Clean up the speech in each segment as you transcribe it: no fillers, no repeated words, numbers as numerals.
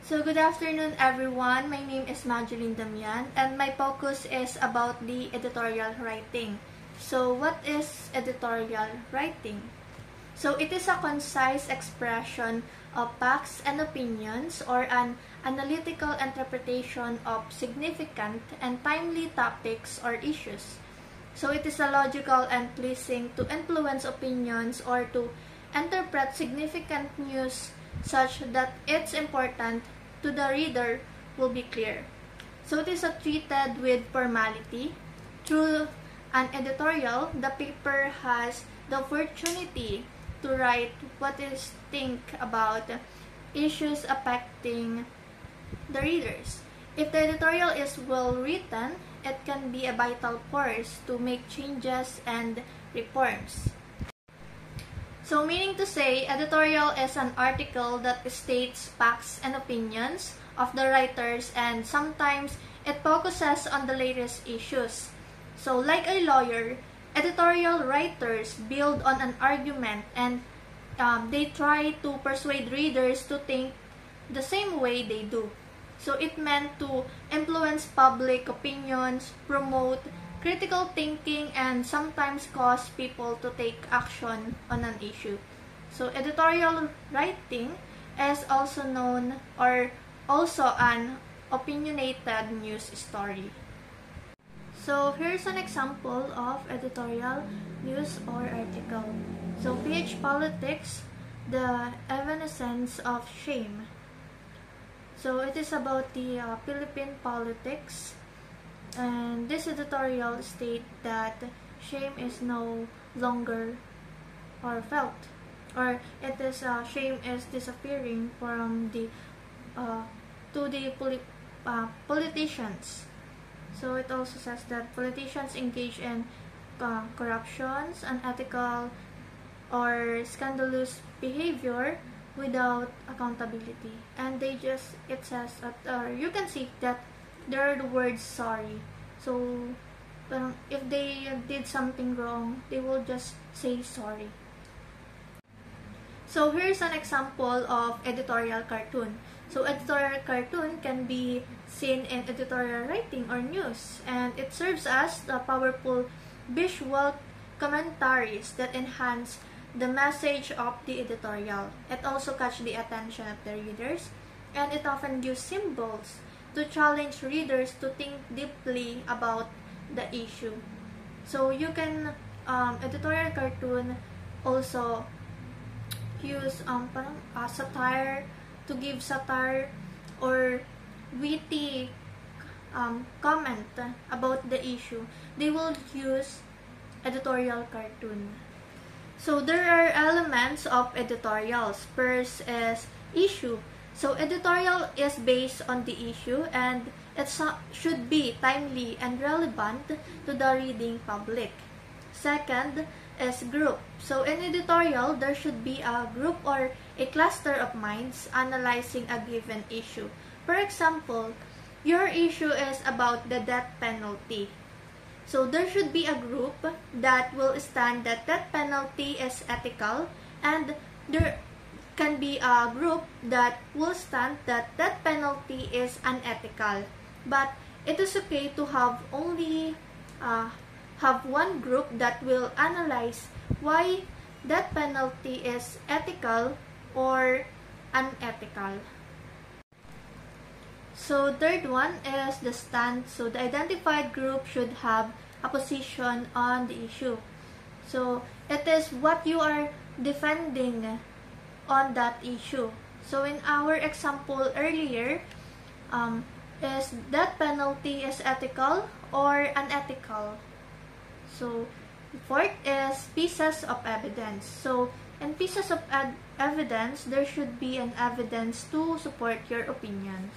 So good afternoon everyone, my name is Madeline Damian and my focus is about the editorial writing. So what is editorial writing? So it is a concise expression of facts and opinions or an analytical interpretation of significant and timely topics or issues. So it is a logical and pleasing to influence opinions or to interpret significant news such that its important to the reader will be clear. So it is treated with formality. Through an editorial, the paper has the opportunity to write what is think about issues affecting the readers. If the editorial is well written, it can be a vital force to make changes and reforms. So meaning to say, editorial is an article that states facts and opinions of the writers and sometimes it focuses on the latest issues. So like a lawyer, editorial writers build on an argument and they try to persuade readers to think the same way they do. So it meant to influence public opinions, promote critical thinking, and sometimes cause people to take action on an issue. So editorial writing is also known or also an opinionated news story. So here's an example of editorial news or article. So PH Politics, the evanescence of shame. So it is about the Philippine politics. And this editorial states that shame is no longer or felt, or it is shame is disappearing from the politicians. So it also says that politicians engage in corruptions, unethical or scandalous behavior without accountability, and they just it says you can see that there are the words sorry. So if they did something wrong, they will just say sorry. So here's an example of editorial cartoon. So editorial cartoon can be seen in editorial writing or news, and it serves as the powerful visual commentaries that enhance the message of the editorial. It also catches the attention of the readers, and it often uses symbols to challenge readers to think deeply about the issue. So you can editorial cartoon also use satire to give satire or witty comment about the issue. They will use editorial cartoon. So there are elements of editorials. First is issue. So editorial is based on the issue and it should be timely and relevant to the reading public. Second is group. So in editorial, there should be a group or a cluster of minds analyzing a given issue. For example, your issue is about the death penalty. So there should be a group that will stand that death penalty is ethical, and there can be a group that will stand that death penalty is unethical. But it is okay to have only have one group that will analyze why death penalty is ethical or unethical. So third one is the stand. So the identified group should have a position on the issue. So it is what you are defending on that issue. So in our example earlier, is death penalty is ethical or unethical? So fourth is pieces of evidence. So in pieces of evidence, there should be an evidence to support your opinion.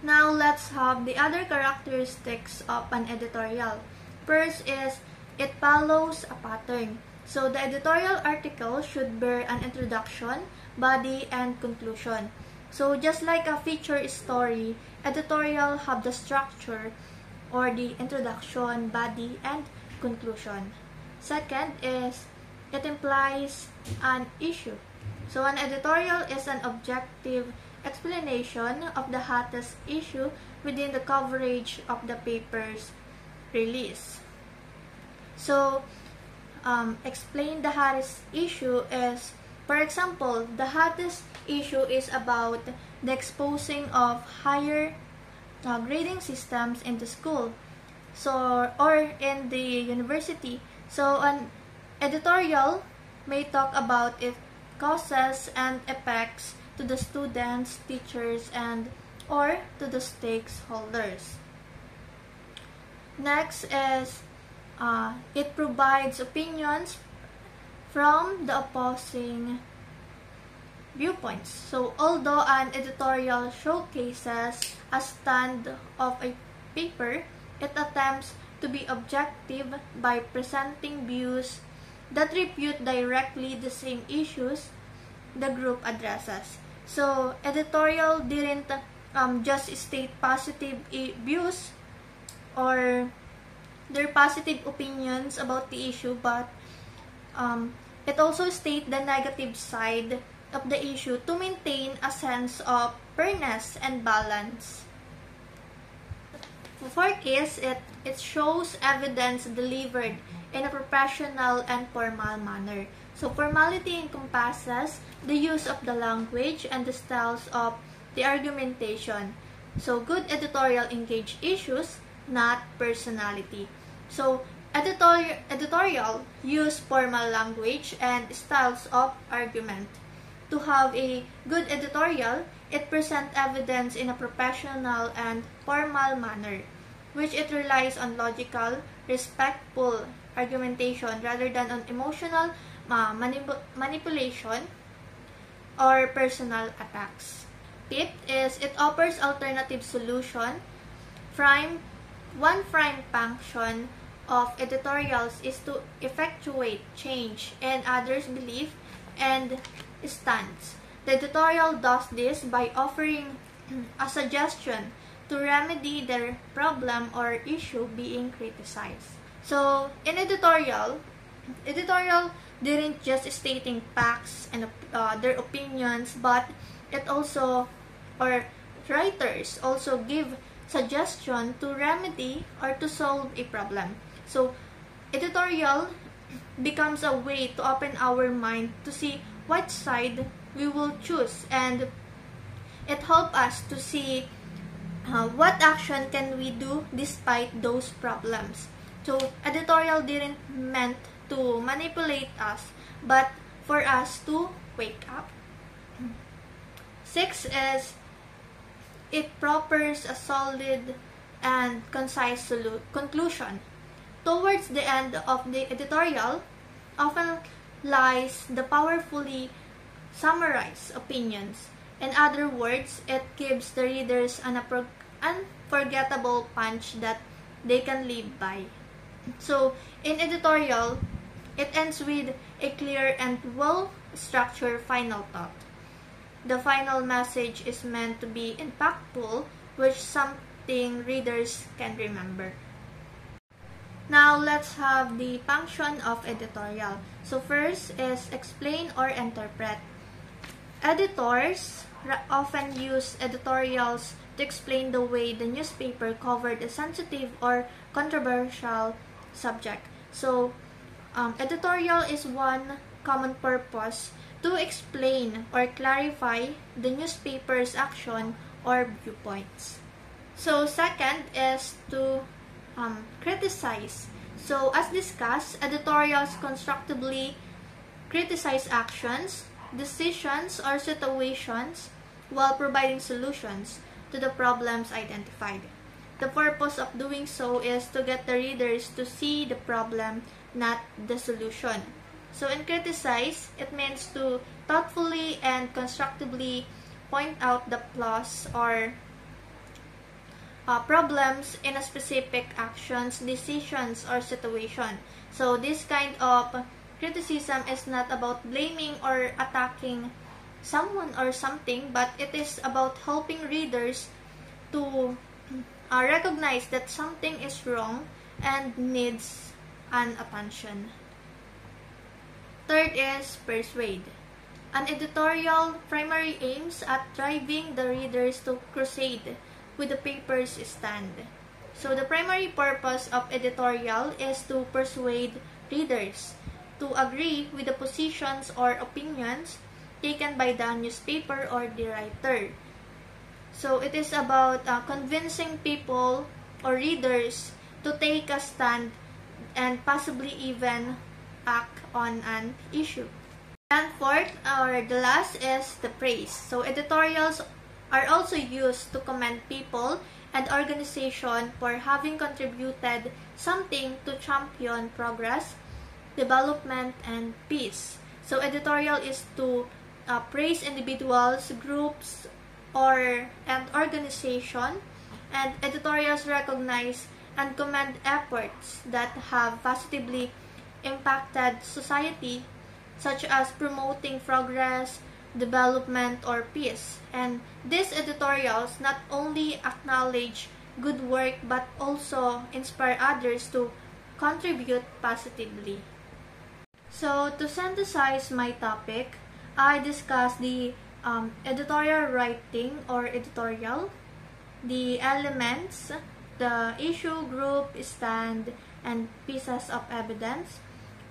Now let's have the other characteristics of an editorial. First is it follows a pattern. So the editorial article should bear an introduction, body, and conclusion. So just like a feature story, editorial have the structure or the introduction, body, and conclusion. Second is it implies an issue. So an editorial is an objective explanation of the hottest issue within the coverage of the paper's release. So, explain the hottest issue is, for example, the hottest issue is about the exposing of higher grading systems in the school, so or in the university. So an editorial may talk about its causes and effects to the students, teachers, and or to the stakeholders. Next is it provides opinions from the opposing viewpoints. So although an editorial showcases a stand of a paper, it attempts to be objective by presenting views that refute directly the same issues the group addresses. So editorial didn't just state positive views or their positive opinions about the issue, but it also states the negative side of the issue to maintain a sense of fairness and balance. Fourth is it shows evidence delivered in a professional and formal manner. So formality encompasses the use of the language and the styles of the argumentation. So good editorial engage issues, not personality. So editorial use formal language and styles of argument. To have a good editorial, it presents evidence in a professional and formal manner, which it relies on logical, respectful argumentation rather than on emotional manipulation or personal attacks. Fifth is it offers alternative solution. One prime function of editorials is to effectuate change in others' belief and stance. The editorial does this by offering a suggestion to remedy the problem or issue being criticized. So, in editorial didn't just stating facts and their opinions, but it also, or writers also give suggestion to remedy or to solve a problem. So, editorial becomes a way to open our mind to see what side we will choose, and it helps us to see what action can we do despite those problems. So, editorial didn't meant to manipulate us, but for us to wake up. Six is it proffers a solid and concise conclusion. Towards the end of the editorial often lies the powerfully summarized opinions. In other words, it gives the readers an unforgettable punch that they can live by. So, in editorial, it ends with a clear and well-structured final thought. The final message is meant to be impactful, which something readers can remember. Now, let's have the function of editorial. So, first is explain or interpret. Editors often use editorials to explain the way the newspaper covered a sensitive or controversial subject. So, editorial is one common purpose to explain or clarify the newspaper's action or viewpoints. So, second is to criticize. So, as discussed, editorials constructively criticize actions, decisions, or situations while providing solutions to the problems identified. The purpose of doing so is to get the readers to see the problem, not the solution. So in criticize, it means to thoughtfully and constructively point out the flaws or problems in a specific actions, decisions, or situation. So this kind of criticism is not about blaming or attacking someone or something, but it is about helping readers to recognize that something is wrong and needs an attention. Third is persuade. An editorial primarily aims at driving the readers to crusade with the paper's stand. So the primary purpose of editorial is to persuade readers to agree with the positions or opinions taken by the newspaper or the writer. So it is about convincing people or readers to take a stand and possibly even act on an issue. And fourth, or the last, is the praise. So editorials are also used to commend people and organization for having contributed something to champion progress, development, and peace. So editorial is to praise individuals, groups, and organization, and editorials recognize and commend efforts that have positively impacted society, such as promoting progress, development, or peace. And these editorials not only acknowledge good work but also inspire others to contribute positively. So to synthesize my topic, I discussed the editorial writing or editorial, the elements, the issue, group, stand, and pieces of evidence,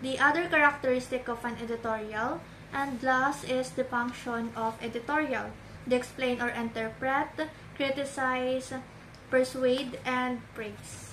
the other characteristic of an editorial, and last is the function of editorial. They explain or interpret, criticize, persuade, and praise.